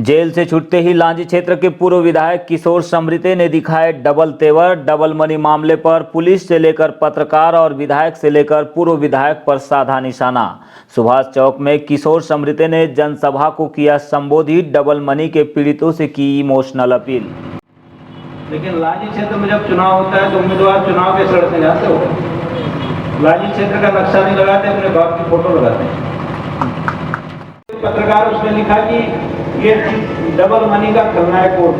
Jail से छूटते ही लांजी क्षेत्र के पूर्व विधायक किशोर समृते ने दिखाए डबल तेवर। डबल मनी मामले पर पुलिस से लेकर पत्रकार और विधायक से लेकर पूर्व विधायक पर साधा निशाना। सुभाष चौक में किशोर समृते ने जनसभा को किया संबोधित। डबल मनी के पीड़ितों से की इमोशनल अपील। लेकिन लांजी क्षेत्र में जब चुनाव होता है तो उम्मीदवार चुनाव के सड़क जाते हो, लांजी क्षेत्र का नक्शा नहीं लगाते, अपने बाप की फोटो लगाते हैं। पत्रकार उसने लिखा कि ये डबल मनी का खलनायक कोर्ट।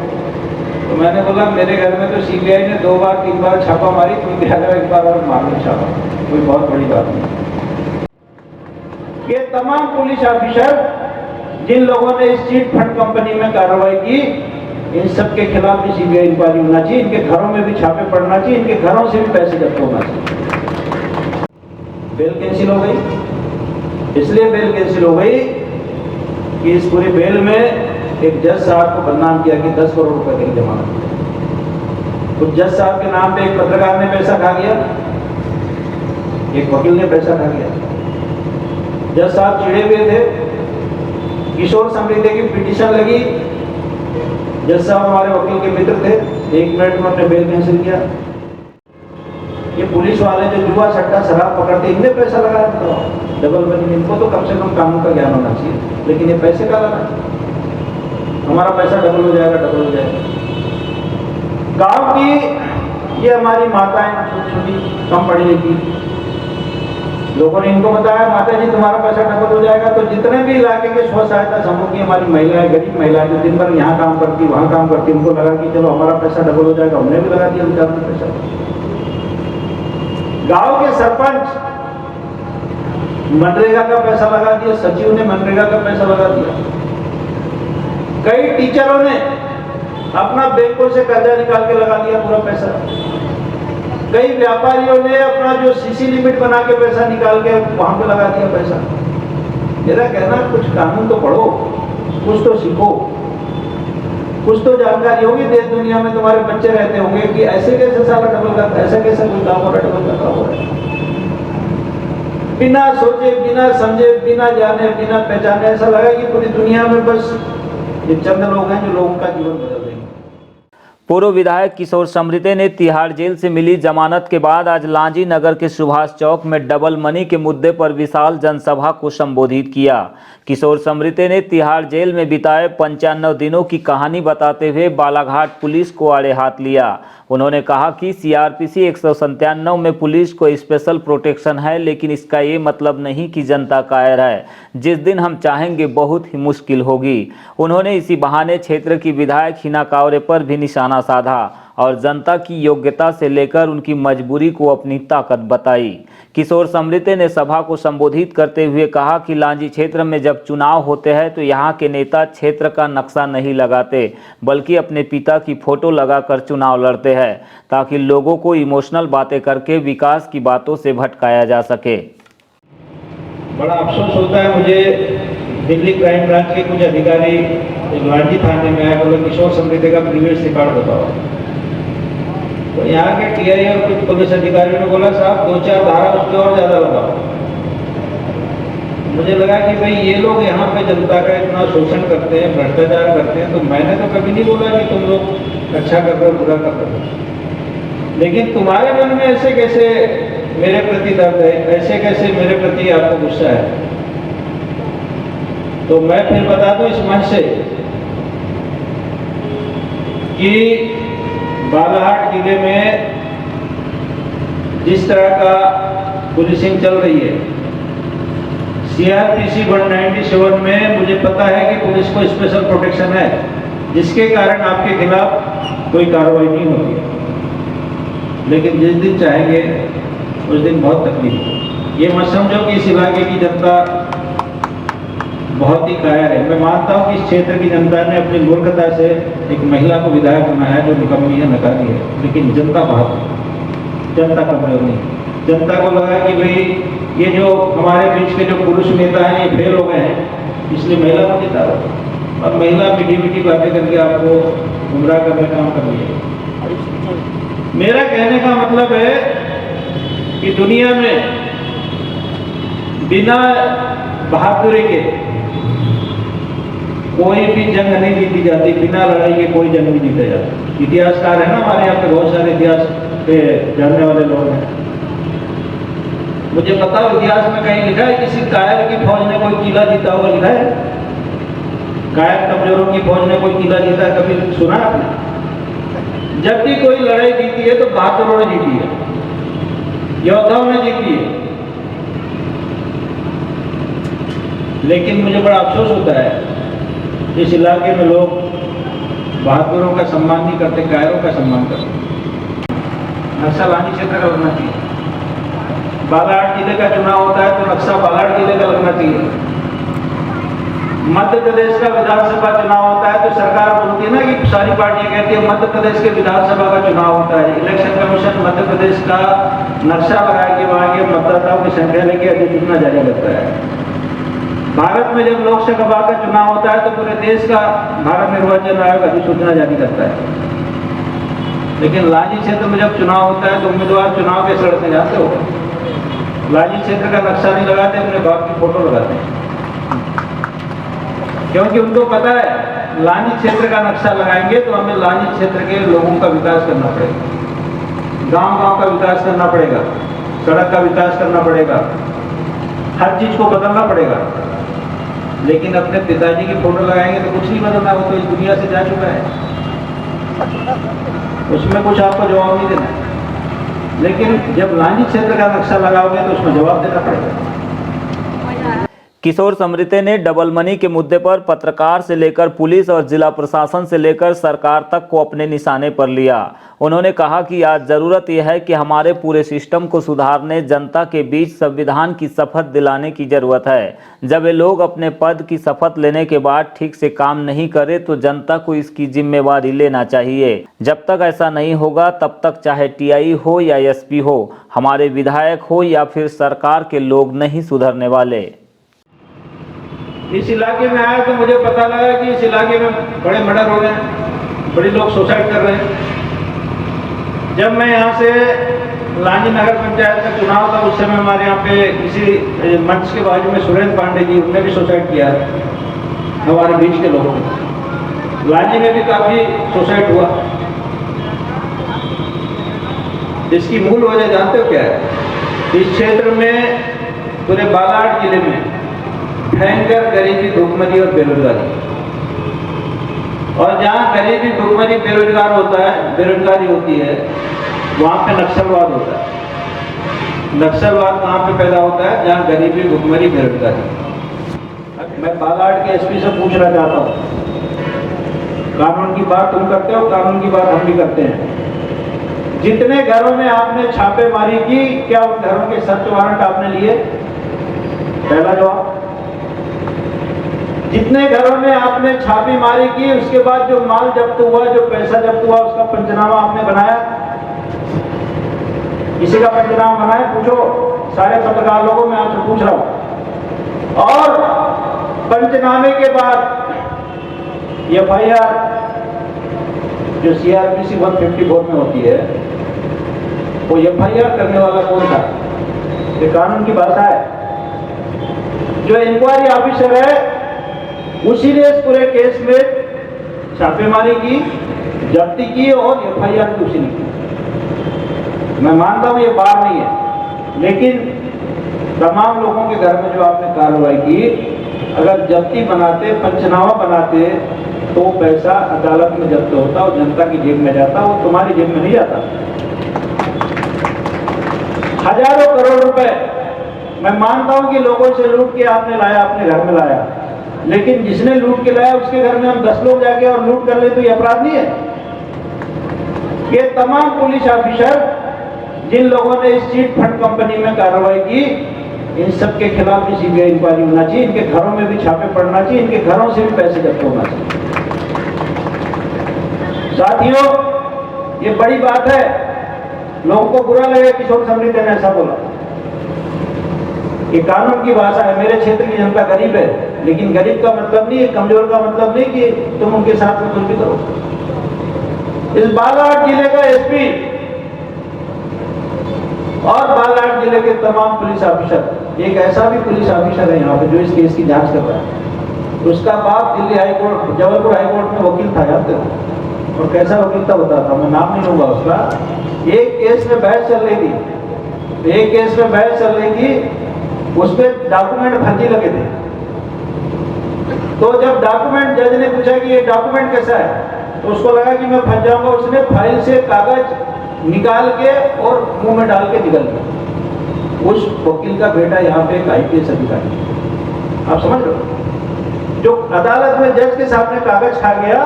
तो मैंने बोला मेरे घर में तो सीबीआई ने 2 बार 3 बार छापा मारी, तुम भी अगर एक बार और मार लो छापा, कोई बहुत बड़ी बात नहीं। ये तमाम पुलिस ऑफिसर जिन लोगों ने इस चीट फंड कंपनी में कार्रवाई की, इन सब के खिलाफ भी सीबीआई इंक्वायरी होना चाहिए। इनके घरों में भी छापे पड़ना चाहिए, इनके घरों से भी पैसे जब्त होना चाहिए। बेल कैंसिल हो गई, इसलिए बेल कैंसिल हो गई कि इस पूरे बेल में एक जज साहब को बदनाम किया कि 10 करोड़ रुपए की जमानत। उस जज साहब के नाम पे एक पत्रकार ने पैसा खा गया, एक वकील ने पैसा खा गया। जज साहब चिढ़े हुए थे। किशोर समृते की पिटीशन लगी। जज साहब हमारे वकील के मित्र थे, 1 मिनट में उन्होंने बेल कैंसिल किया। ये पुलिस वाले जो जुआ सट्टा शराब पकड़ते, इनने पैसा लगाया था डबल मनी। इनको तो कम से कम कानून का ज्ञान होना चाहिए, लेकिन ये पैसे का लगा, हमारा पैसा डबल हो जाएगा, डबल हो जाएगा। गांव की ये हमारी माताएं छोटी कम पढ़ी लिखी, लोगों ने इनको बताया माता जी तुम्हारा पैसा डबल हो जाएगा। तो जितने भी इलाके के स्व सहायता समूह की हमारी महिलाएं, गरीब महिलाएं जो दिन भर यहाँ काम करती वहाँ काम करती, उनको लगा कि चलो हमारा पैसा डबल हो जाएगा, हमने भी लगा दिया उनका पैसा। गांव के सरपंच मनरेगा का पैसा लगा दिया, सचिव ने मनरेगा का पैसा लगा दिया। कई टीचरों ने अपना बैंकों से कर्जा निकाल के लगा दिया पूरा पैसा। कई व्यापारियों ने अपना जो सीसी लिमिट बना के पैसा निकाल के वहां पे लगा दिया पैसा। मेरा कहना कुछ कानून तो पढ़ो, कुछ तो सीखो, कुछ तो जानकारी होगी। देश दुनिया में तुम्हारे बच्चे रहते होंगे कि ऐसे कैसे साला डबल करता है, ऐसा कैसा कोई काम हो रहा है, डबल करता हो रहा है। बिना सोचे, बिना समझे, बिना जाने, बिना पहचाने ऐसा लगा कि पूरी दुनिया में बस ये चंद लोग हैं जो लोगों का जीवन बदल देंगे। पूर्व विधायक किशोर समृते ने तिहाड़ जेल से मिली जमानत के बाद आज लांजी नगर के सुभाष चौक में डबल मनी के मुद्दे पर विशाल जनसभा को संबोधित किया। किशोर समृते ने तिहाड़ जेल में बिताए 95 दिनों की कहानी बताते हुए बालाघाट पुलिस को आड़े हाथ लिया। उन्होंने कहा कि सीआरपीसी 197 में पुलिस को स्पेशल प्रोटेक्शन है, लेकिन इसका ये मतलब नहीं कि जनता कायर है। जिस दिन हम चाहेंगे बहुत ही मुश्किल होगी। उन्होंने इसी बहाने क्षेत्र की विधायक हिना कावरे पर भी निशाना साधा और जनता की योग्यता से लेकर उनकी मजबूरी को अपनी ताकत बताई। किशोर समृते ने सभा को संबोधित करते हुए कहा कि लांजी क्षेत्र में जब चुनाव होते हैं तो यहाँ के नेता क्षेत्र का नक्शा नहीं लगाते, बल्कि अपने पिता की फोटो लगाकर चुनाव लड़ते हैं, ताकि लोगों को इमोशनल बातें करके विकास की बातों से भटकाया जा सके। बड़ा अफसोस होता है मुझे, दिल्ली क्राइम ब्रांच के कुछ अधिकारी लांजी थाने में आए, बोले किशोर समृते का प्रीवियस रिकॉर्ड बताओ। तो यहाँ के टीआई और कुछ पुलिस अधिकारियों ने बोला साहब 2-4 धारा उसके और ज्यादा लगाओ। मुझे लगा कि भाई ये लोग यहाँ पे जनता का इतना शोषण करते हैं, भ्रष्टाचार करते हैं, तो मैंने तो कभी नहीं बोला कि तुम लोग अच्छा कर रहे हो, बुरा कर रहे हो, लेकिन तुम्हारे मन में ऐसे कैसे मेरे प्रति दर्द है, ऐसे कैसे मेरे प्रति आपको गुस्सा है। तो मैं फिर बता दूं इस मंच से कि बालाघाट जिले में जिस तरह का पुलिसिंग चल रही है, सीआरपीसी 197 में मुझे पता है कि पुलिस को स्पेशल प्रोटेक्शन है, जिसके कारण आपके खिलाफ कोई कार्रवाई नहीं होती। लेकिन जिस दिन चाहेंगे उस दिन बहुत तकलीफ हो। ये मत समझो कि इस इलाके की जनता बहुत ही कायर है। मैं मानता हूँ कि इस क्षेत्र की जनता ने अपनी मूर्खता से एक महिला को विधायक बनाया जो निकम्मी है, नकारी है, लेकिन जनता बहुत, जनता का प्रयोग नहीं। जनता को लगा कि भाई ये जो हमारे बीच के जो पुरुष नेता हैं ये फेल हो गए हैं, इसलिए महिला को जिता रहा, और महिला मीठी मीठी बातें करके आपको गुमराह करने का काम कर लिया। मेरा कहने का मतलब है कि दुनिया में बिना बहादुरी के कोई भी जंग नहीं जीती जाती, बिना लड़ाई के कोई जंग नहीं जीता जाता। इतिहासकार है ना हमारे यहाँ पे, बहुत सारे इतिहास पे जानने वाले लोग हैं। मुझे पता हो इतिहास में कहीं लिखा है किसी कायर की फौज ने कोई किला जीता हुआ लिखा है? कायर कमजोरों की फौज ने कोई किला जीता है, कभी सुना है आपने? जब भी कोई लड़ाई जीती है तो बहादुरों ने जीती है, योद्धाओं ने जीती है। लेकिन मुझे बड़ा अफसोस होता है इस इलाके में लोग बहादुरों का सम्मान नहीं करते, कायरों का सम्मान करते। नक्शा लानी क्षेत्र का लगना चाहिए। बालाघाट जिले का चुनाव होता है तो नक्शा बालाघाट जिले का लगना चाहिए। मध्य प्रदेश का विधानसभा चुनाव होता है तो सरकार बोलती है ना कि सारी पार्टियां कहती है मध्य प्रदेश के विधानसभा का चुनाव होता है, इलेक्शन कमीशन मध्य प्रदेश का नक्शा लगा के वहां के मतदाताओं की संख्या लेके अधिसूचना जारी करता है। भारत में जब लोकसभा का चुनाव होता है तो पूरे देश का भारत निर्वाचन आयोग अधिसूचना जारी करता है। लेकिन लांजी क्षेत्र में जब चुनाव होता है तो उम्मीदवार चुनाव के सड़क जाते हो, लांजी क्षेत्र का नक्शा नहीं लगाते, अपने बाप की फोटो लगाते हैं, क्योंकि उनको पता है लांजी क्षेत्र का नक्शा लगाएंगे तो हमें लांजी क्षेत्र के लोगों का विकास करना पड़ेगा, गांव-गांव का विकास करना पड़ेगा, सड़क का विकास करना पड़ेगा, हर चीज को बदलना पड़ेगा। लेकिन अपने पिताजी की फोटो लगाएंगे तो कुछ नहीं बदलना, वो तो इस दुनिया से जा चुका है, उसमें कुछ आपको जवाब नहीं देना है। लेकिन जब लांजी क्षेत्र का नक्शा लगाओगे तो उसमें जवाब देना पड़ेगा। किशोर समृते ने डबल मनी के मुद्दे पर पत्रकार से लेकर पुलिस और जिला प्रशासन से लेकर सरकार तक को अपने निशाने पर लिया। उन्होंने कहा कि आज जरूरत यह है कि हमारे पूरे सिस्टम को सुधारने, जनता के बीच संविधान की शपथ दिलाने की जरूरत है। जब ये लोग अपने पद की शपथ लेने के बाद ठीक से काम नहीं करे तो जनता को इसकी जिम्मेवारी लेना चाहिए। जब तक ऐसा नहीं होगा तब तक चाहे टीआई हो या एसपी हो, हमारे विधायक हो या फिर सरकार के लोग नहीं सुधरने वाले। इस इलाके में आया तो मुझे पता लगा कि इस इलाके में बड़े मर्डर हो रहे हैं, बड़े लोग सुसाइड कर रहे हैं। जब मैं यहाँ से लांजी नगर पंचायत का चुनाव था उस समय हमारे यहाँ पे किसी मंच के बाजू में सुरेंद्र पांडे जी, उन्होंने भी सुसाइड किया, हमारे बीच के लोगों ने। लांजी में भी काफी सुसाइड हुआ। इसकी मूल वजह जानते हो क्या है? इस क्षेत्र में पूरे बालाघाट जिले में भयंकर गरीबी, भुखमरी और बेरोजगारी, और जहाँ गरीबी, भुखमरी, बेरोजगार होता है, बेरोजगारी होती है, वहाँ पे नक्सलवाद होता है। नक्सलवाद कहाँ पे पैदा होता है? जहाँ गरीबी, भुखमरी, बेरोजगारी। मैं बालाघाट के एसपी से पूछना चाहता हूँ, कानून की बात तुम करते हो, कानून की बात हम भी करते हैं। जितने घरों में आपने छापेमारी की, क्या उन घरों के सर्च वारंट आपने लिए? पहला जवाब। जितने घरों में आपने छापेमारी की उसके बाद जो माल जब्त हुआ, जो पैसा जब्त हुआ, उसका पंचनामा आपने बनाया? किसी का पंचनामा बनाया? पूछो सारे पत्रकार लोगों, मैं आपसे पूछ रहा हूं। और पंचनामे के बाद एफआईआर जो सीआरपीसी 154 में होती है, वो एफआईआर करने वाला कौन था? ये कानून की भाषा है। जो इंक्वायरी ऑफिसर है उसी ने इस पूरे केस में छापेमारी की, जब्ती की और एफआईआर भी उसी ने की। मैं मानता हूं ये बार नहीं है, लेकिन तमाम लोगों के घर में जो आपने कार्रवाई की, अगर जब्ती बनाते, पंचनामा बनाते तो वो पैसा अदालत में जब्त होता और जनता की जेब में जाता, वो तुम्हारी जेब में नहीं जाता। हजारों करोड़ रुपए मैं मानता हूं कि लोगों से लूट के आपने लाया, अपने घर में लाया, लेकिन जिसने लूट के लाया उसके घर में हम 10 लोग जाके और लूट कर ले तो ये अपराध नहीं है? ये तमाम पुलिस ऑफिसर जिन लोगों ने इस चीट फंड कंपनी में कार्रवाई की, इन सब के खिलाफ भी सीबीआई इंक्वायरी होना चाहिए, इनके घरों में भी छापे पड़ना चाहिए, इनके घरों से भी पैसे जब्त होना चाहिए। साथियों, ये बड़ी बात है। लोगों को बुरा लगे किशोर समृते ने ऐसा बोला। ये कानून की भाषा है। मेरे क्षेत्र की जनता गरीब है, लेकिन गरीब का मतलब नहीं है, कमजोर का मतलब नहीं कि तुम उनके साथ में कुछ भी करो। इस बालाघाट जिले का एसपी और बालाघाट जिले के तमाम पुलिस ऑफिसर, एक ऐसा भी पुलिस ऑफिसर है यहाँ पे जो इस केस की जांच कर रहा है। उसका बाप Delhi high court, Jabalpur high court में वकील था, जानते हो? और कैसा वकील था बताता हूं, मैं नाम नहीं लूंगा उसका। एक केस में बहस चल रही थी, उसमें डॉक्यूमेंट फर्जी लगे थे। तो जब डॉक्यूमेंट, जज ने पूछा कि ये डॉक्यूमेंट कैसा है, तो उसको लगा कि मैं फंस जाऊंगा। उसने फाइल से कागज निकाल के और मुंह में डाल के निकल गया। उस वकील का बेटा यहाँ पे एक IPS अधिकारी, आप समझ लो, जो अदालत में जज के सामने कागज खा गया,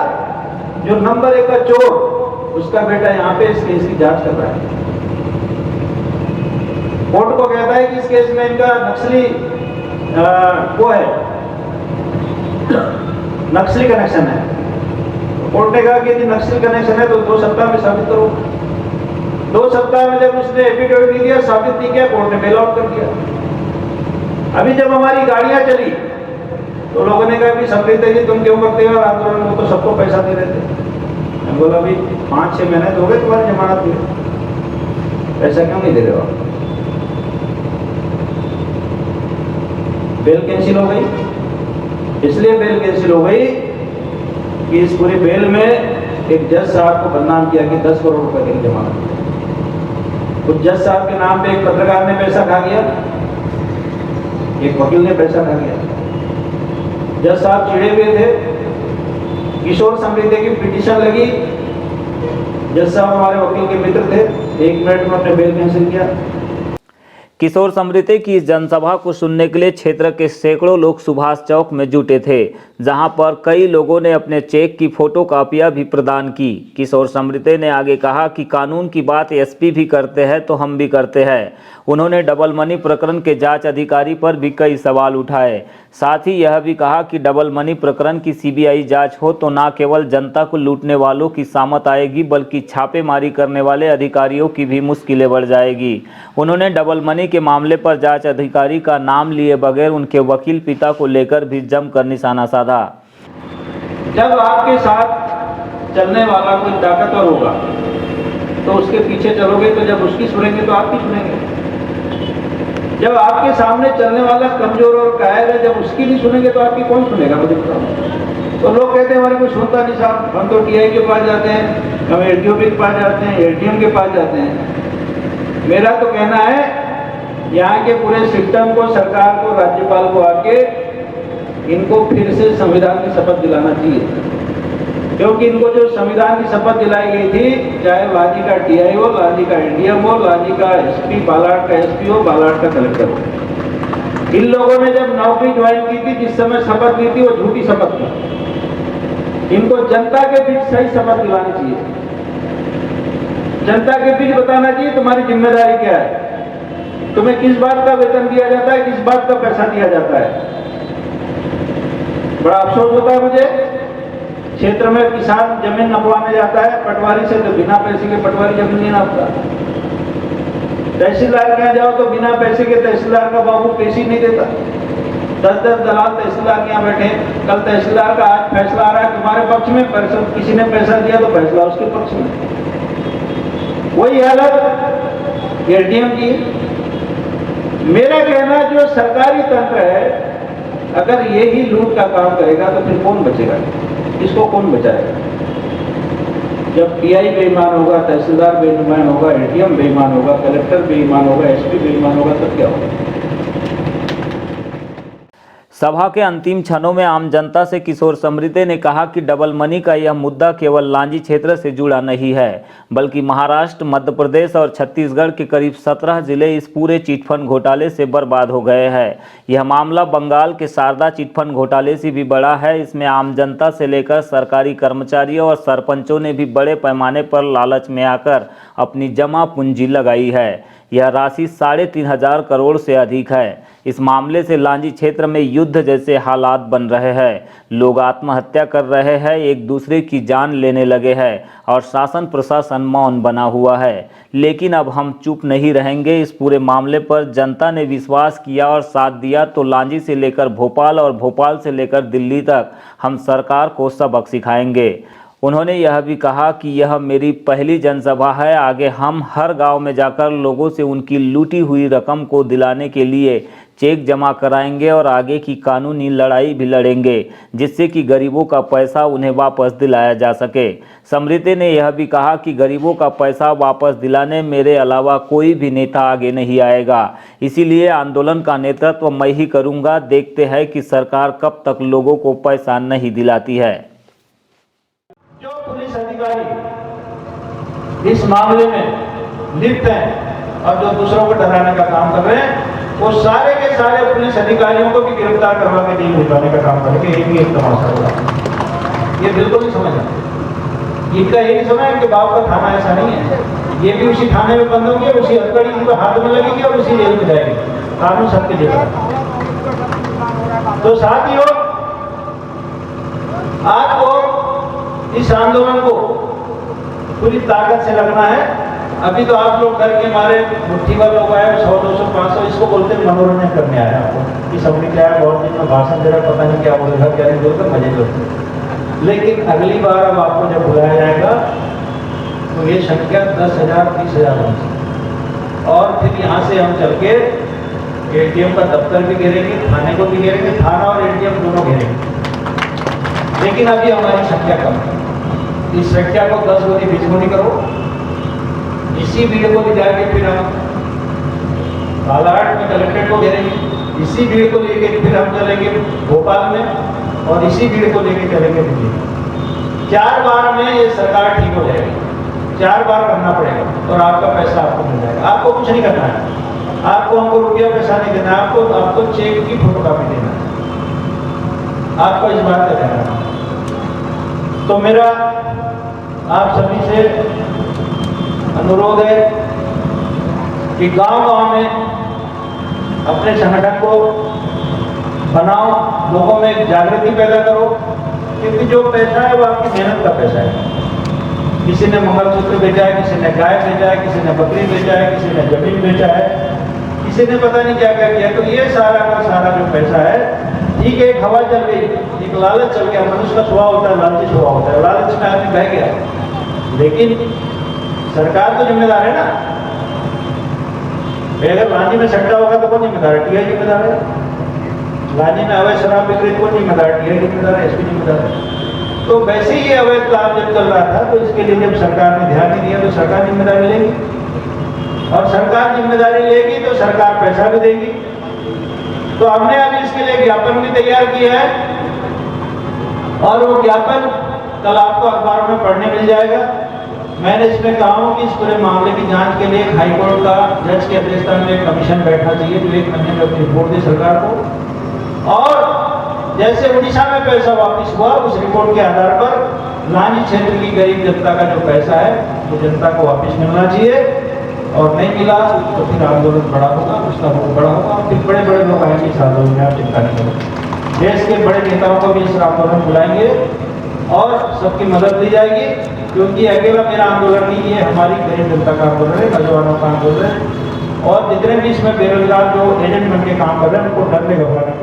जो नंबर 1 का चोर, उसका बेटा यहाँ पे इस केस की जांच कर रहा है। कोर्ट को कहता है कि इस केस में इनका नक्सली वो है, नक्सली कनेक्शन है। कोर्ट ने कहा कि यदि नक्सली कनेक्शन है तो 2 सप्ताह में साबित करो। 2 सप्ताह में जब उसने एफिडेविट नहीं दिया, साबित नहीं किया, कोर्ट ने बेल आउट कर दिया। अभी जब हमारी गाड़ियां चली तो लोगों ने कहा कि समृद्ध जी तुम क्यों करते हो आंदोलन, वो तो सबको पैसा दे रहे थे। मैं बोला भाई 5-6 महीने तो हो गए तुम्हारी जमानत हुई, पैसा क्यों नहीं दे रहे हो? बेल कैंसिल हो गई। इसलिए बेल कैंसिल हो गई कि इस पूरी बेल में एक जज साहब को बदनाम किया कि 10 करोड़ रुपए की जमानत। उस जज साहब के नाम पे एक पत्रकार ने पैसा खा गया, एक वकील ने पैसा खा गया। जज साहब चिढ़े हुए थे, किशोर समृद्धि की पिटीशन लगी। जज साहब हमारे वकील के मित्र थे, 1 मिनट में अपने बेल कैंसिल किया। किशोर समृद्धि की इस जनसभा को सुनने के लिए क्षेत्र के सैकड़ों लोग सुभाष चौक में जुटे थे, जहां पर कई लोगों ने अपने चेक की फोटोकॉपियां भी प्रदान की। किशोर समृद्धि ने आगे कहा कि कानून की बात SP भी करते हैं तो हम भी करते हैं। उन्होंने डबल मनी प्रकरण के जांच अधिकारी पर भी कई सवाल उठाए। साथ ही यह भी कहा कि डबल मनी प्रकरण की CBI जांच हो तो न केवल जनता को लूटने वालों की सामत आएगी, बल्कि छापेमारी करने वाले अधिकारियों की भी मुश्किलें बढ़ जाएगी। उन्होंने डबल मनी के मामले पर जांच अधिकारी का नाम लिए बगैर उनके वकील पिता को लेकर भी जमकर निशाना साधा। जब आपके साथ चलने वाला कोई ताकतवर होगा तो उसके पीछे चलोगे, तो जब उसकी सुनेंगे तो आपकी सुनेंगे। जब आपके सामने चलने वाला कमजोर और कायर है, जब उसकी नहीं सुनेंगे तो आपकी कौन सुनेगा? मुझे बताओ। तो लोग कहते हैं हमारे कोई सुनता नहीं साहब, हम तो TI के पास जाते हैं, हम LTO के पास जाते हैं, LTM के पास जाते हैं। मेरा तो कहना है यहाँ के पूरे सिस्टम को, सरकार को, राज्यपाल को आके इनको फिर से संविधान की शपथ दिलाना चाहिए। क्योंकि इनको जो संविधान की शपथ दिलाई गई थी, चाहे लांजी का TI हो, लांजी का NDM हो, लांजी का SP, बालाघाट का SP हो, बालाघाट का कलेक्टर हो, इन लोगों ने जब नौकरी ज्वाइन की थी, जिस समय शपथ ली थी वो झूठी शपथ थी। इनको जनता के बीच सही शपथ दिलानी चाहिए। जनता के बीच बताना चाहिए तुम्हारी जिम्मेदारी क्या है, तुम्हें किस बात का वेतन दिया जाता है, किस बात का पैसा दिया जाता है। बड़ा अफसोस होता है मुझे, क्षेत्र में किसान जमीन नपवाने जाता है पटवारी से, तो बिना पैसे के पटवारी जमीन नहीं नापता। तहसीलदार के यहाँ जाओ तो बिना पैसे के तहसीलदार का बाबू पैसे नहीं देता। 10-10 दलाल तहसीलदार के यहाँ बैठे। कल तहसीलदार का आज फैसला आ रहा है तुम्हारे पक्ष में, किसी ने पैसा दिया तो फैसला उसके पक्ष में। वही हालत LTM की। मेरा कहना जो सरकारी तंत्र है, अगर ये ही लूट का काम करेगा तो फिर कौन बचेगा? इसको कौन बचाएगा? जब PI बेईमान होगा, तहसीलदार बेईमान होगा, LTM बेईमान होगा, कलेक्टर बेईमान होगा, SP बेईमान होगा, तब क्या होगा? सभा के अंतिम क्षणों में आम जनता से किशोर समृद्धि ने कहा कि डबल मनी का यह मुद्दा केवल लांजी क्षेत्र से जुड़ा नहीं है, बल्कि महाराष्ट्र, मध्य प्रदेश और छत्तीसगढ़ के करीब 17 जिले इस पूरे चिटफंड घोटाले से बर्बाद हो गए हैं। यह मामला बंगाल के शारदा चिटफंड घोटाले से भी बड़ा है। इसमें आम जनता से लेकर सरकारी कर्मचारियों और सरपंचों ने भी बड़े पैमाने पर लालच में आकर अपनी जमा पूंजी लगाई है। यह राशि 3,500 करोड़ से अधिक है। इस मामले से लांजी क्षेत्र में युद्ध जैसे हालात बन रहे हैं। लोग आत्महत्या कर रहे हैं, एक दूसरे की जान लेने लगे हैं और शासन प्रशासन मौन बना हुआ है। लेकिन अब हम चुप नहीं रहेंगे। इस पूरे मामले पर जनता ने विश्वास किया और साथ दिया तो लांजी से लेकर भोपाल और भोपाल से लेकर दिल्ली तक हम सरकार को सबक सिखाएंगे। उन्होंने यह भी कहा कि यह मेरी पहली जनसभा है। आगे हम हर गांव में जाकर लोगों से उनकी लूटी हुई रकम को दिलाने के लिए चेक जमा कराएंगे और आगे की कानूनी लड़ाई भी लड़ेंगे, जिससे कि गरीबों का पैसा उन्हें वापस दिलाया जा सके। समृद्धि ने यह भी कहा कि गरीबों का पैसा वापस दिलाने मेरे अलावा कोई भी नेता आगे नहीं आएगा, इसीलिए आंदोलन का नेतृत्व मैं ही करूंगा। देखते हैं कि सरकार कब तक लोगों को पैसा नहीं दिलाती है। जो पुलिस अधिकारी इस मामले में लिप्त हैं और जो दूसरों को डराने का काम कर रहे हैं, वो सारे के सारे पुलिस अधिकारियों को भी गिरफ्तार करवा के जेल भिजवाने का काम करेंगे। ये भी एक तमाशा होगा। ये बिल्कुल नहीं समझना। इनका ये नहीं समझ कि बाप का थाना ऐसा नहीं है। ये भी उसी थाने में बंद होंगे, उसी हथकड़ी उनके हाथ में लगेगी और उसी जेल में जाएगी। कानून सबके जगह। तो साथियों, आपको इस आंदोलन को पूरी ताकत से लगना है। अभी तो आप लोग डर के मारे मुट्ठी भर लोग आए, 100, 200, 500, इसको बोलते हैं मनोरंजन करने आया आपको कि सबने क्या है, बहुत दिन में भाषण दे रहा, पता नहीं क्या बोलेगा, क्या नहीं बोलकर मजे करते। लेकिन अगली बार अब आपको जब बुलाया जाएगा तो ये संख्या 10,000, 30,000 होगी। और फिर यहाँ से हम चल के एटीएम का दफ्तर भी घेरेंगे, थाने को भी घेरेंगे, थाना और एटीएम दोनों घेरेंगे। लेकिन अभी हमारी संख्या कम है। इस संख्या को 10 गुनी 20 गुनी करो। इसी भीड़ को भी जाके फिर हम बालाघाट में कलेक्ट्रेट को घेरेंगे। इसी भीड़ को लेके फिर हम चलेंगे भोपाल में और इसी भीड़ को लेके चलेंगे दिल्ली। 4 बार में ये सरकार ठीक हो जाएगी। 4 बार करना पड़ेगा और आपका पैसा आपको मिल जाएगा। आपको कुछ नहीं करना है, आपको हमको रुपया पैसा नहीं देना, आपको चेक की फोटोकॉपी देना है, आपको इस बात का ध्यान रखना। तो मेरा आप सभी से अनुरोध है कि गांव-गांव में अपने संगठन को बनाओ, लोगों में एक जागृति पैदा करो, क्योंकि जो पैसा है वो आपकी मेहनत का पैसा है। किसी ने मंगलसूत्र बेचा है, किसी ने गाय बेचा है, किसी ने बकरी बेचा है, किसी ने जमीन बेचा है, किसी ने पता नहीं क्या क्या किया। तो ये सारा का सारा जो पैसा है, ठीक है, एक हवा चल गई, एक लालच चल गया। मनुष्य का स्वभाव होता है, लालची स्वभाव होता है, लालच में आदमी बह गया। लेकिन सरकार तो जिम्मेदार है ना। अगर लांजी में सट्टा होगा तो कौन जिम्मेदार है? टीआई जिम्मेदार है। लांजी में अवैध शराब बिक्री कौन जिम्मेदार है? टीआई जिम्मेदार है, एसपी जिम्मेदार है। तो वैसे ही अवैध काम जब चल रहा था तो इसके लिए जब सरकार ने ध्यान नहीं दिया तो सरकार जिम्मेदारी लेगी, और सरकार जिम्मेदारी लेगी तो सरकार पैसा भी देगी। तो हमने अभी इसके लिए ज्ञापन भी तैयार किया है और वो ज्ञापन कल आपको अखबार में पढ़ने मिल जाएगा। मैंने इसमें कहा हूँ कि इस पूरे मामले की जांच के लिए हाईकोर्ट का जज की अध्यक्षता में एक कमीशन बैठना चाहिए जो 1 महीने में अपनी रिपोर्ट दे सरकार को। और जैसे उड़ीसा में पैसा वापस हुआ, उस रिपोर्ट के आधार पर लांजी क्षेत्र की गरीब जनता का जो पैसा है वो जनता को वापस मिलना चाहिए, और नहीं मिला तो फिर आंदोलन बड़ा होगा, उसका रूप बड़ा होगा, फिर बड़े बड़े लोग आएंगे इस आंदोलन में। आप चिंता नहीं करो, देश के बड़े नेताओं को भी इस आंदोलन में बुलाएंगे और सबकी मदद दी जाएगी, क्योंकि अकेला मेरा आंदोलन नहीं है, हमारी गरीब जनता का आंदोलन है, नौजवानों का आंदोलन है। और जितने भी इसमें बेरोजगार जो एजेंट बन के काम कर रहे हैं उनको डरने घबराने की